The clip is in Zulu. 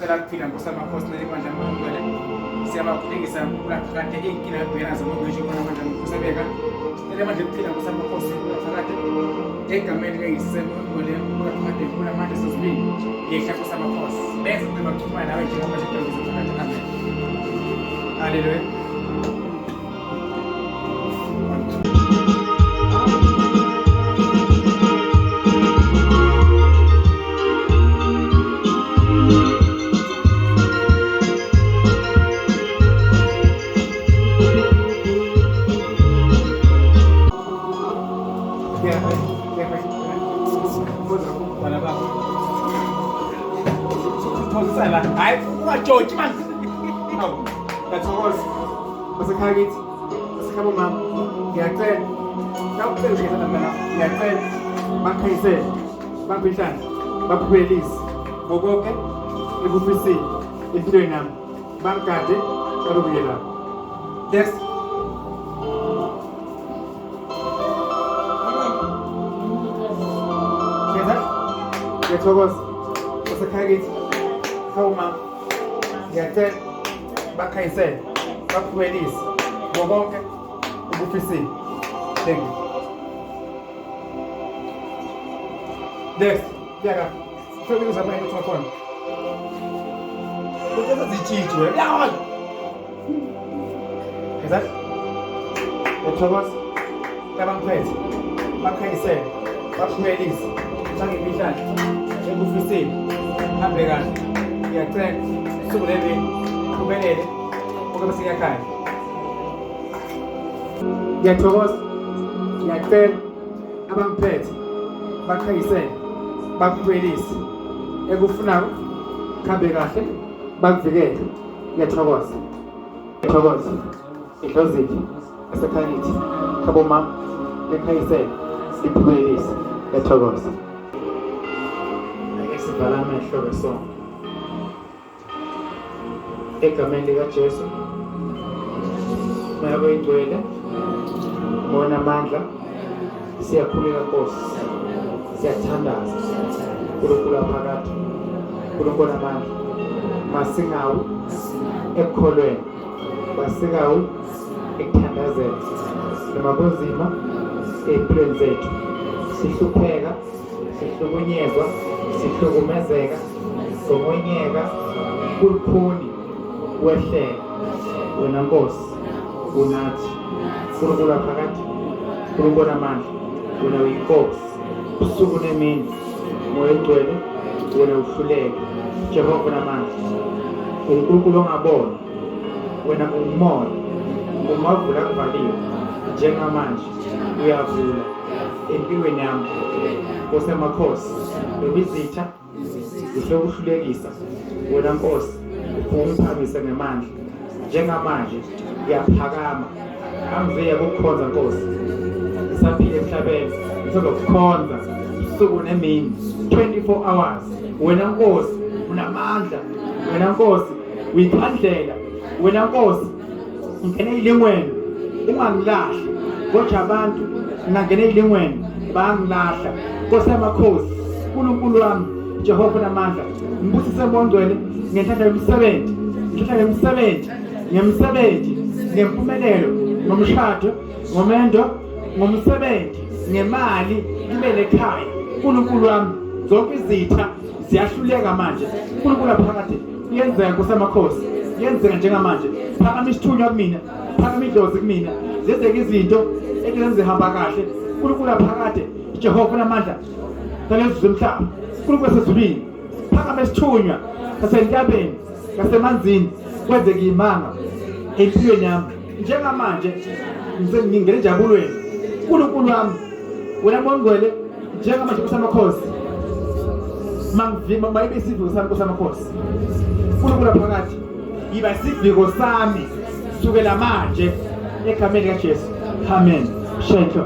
Sicela kuphila ngosamakhosi nemandla amangcwele. Siyabakhulekisa kade inkinga ebhekanazo ngokusho kwamandla ngokusebeka. Sicela manje kuphila ngosamakhosi phakathi egameni leyisengcwele kade kuna manje sesibili yehla ngosamakhosi. Bese kubaxhumana nawe njengoba nje phakathi. Amen. Hallelujah. Hayi ungajoji manje. No. Ngiyathokoza. Basekhaya kithi. Basekhaya mama. Ngiyacela. Ngiyacela ukuyena mina. Ngiyacela. Bakhayisele. Bamphishana. Baphuphelise. Ngokonke ekufisini. Empilweni nami. Bangigade kalokuyela. Next. Ngiyathokoza. Basekhaya kithi. Mama, ngiyacela bakhayisele baphuphelise ngokonke ekufisini. Thank you. Next, yaka. Ufike uzama into khona. Kuthi zitshitshi wena. Yawa. Exact. Ngiyathokoza. Kabangiphethe. Bakhayisele baphuphelise. Bangimhlanje ekufisini. Hambe kahle. Ngiyacela usuku leli kubelele ukuba siyakhaya. Ngiyathokoza. Ngiyacela abangiphethe bakhayisele bakuphuphelise ekufunayo khambe kahle bakuvikele. Ngiyathokoza. Ngiyathokoza. Idlozini asekhalithi khabo mama bekhayisele siphuphelise. Ngiyathokoza. Sivala amehlo besonga. Egameni likaJesu. Moya oyingcwele. Mona amandla. Siyakhuleka Nkosi. Siyathandaza. Unkulunkulu phakathi. Unkulunkulu amandla. Masingawu ekukholweni. Masingawu ekuthandazeni. Noma kunzima empilweni zethu. Sihlupheka, sihlukunyezwa, sihlukumezeka, songonyeka, kulukhuni, wehleka. Wena Nkosi, unathi. Unkulunkulu phakathi, unkulunkulu amandla, wena uyinkosi. Usuku nemini, moya oyingcwele, wena uhluleke. Jehova namandla, unkulunkulu ongaboni, wena ungumoya, umavula kuvaliwe. Njengamanje uyavula empilweni yami. Nkosi yamakhosi, bebizitha zihlokuhlulekisa. Wena Nkosi ungiphakamisa ngamandla. Njengamanje ngiyaphakama. Angiveya ukukhonza Nkosi. Ngisaphila emhlabeni ngizokukhonza usuku nemini 24 hours. Wena Nkosi unamandla. Wena Nkosi uyikhandlela. Wena Nkosi ngene ezilingweni ungangilahli. Kodwa abantu ngangene ezilingweni bangilahla. Nkosi yamakhosi, uNkulunkulu wami Jehova namandla, ngibusise ngongcwele ngenhlanhla yomsebenzi. Ngenhlanhla yomsebenzi, ngemsebenzi, ngempumelelo, ngomshado, ngomendo, ngomsebenzi, ngemali, ibe lekhaya. uNkulunkulu wami, zonke izitha ziyahluleka manje. uNkulunkulu phakathi yenzeka Nkosi yamakhosi. Yenzeka njengamanje. Phakama isithunywa kumina, phakama idlozi kumina. Zenzeke izinto ezihamba kahle. uNkulunkulu phakathi Jehova namandla. Ngalezi zomhlaba. uNkulunkulu wasezulwini. Phakama isithunywa ngasentabeni, ngasemanzini, kwenzeke imanga empilweni yami. Njengamanje ngingene njabulweni. uNkulunkulu wami, wena mongcwele, njengamanje Nkosi yamakhosi. Mangivima mayibe isiviko sami Nkosi yamakhosi. uNkulunkulu phakathi yiba isiviko sami sukela manje egameni likaJesu. Amen. Shake.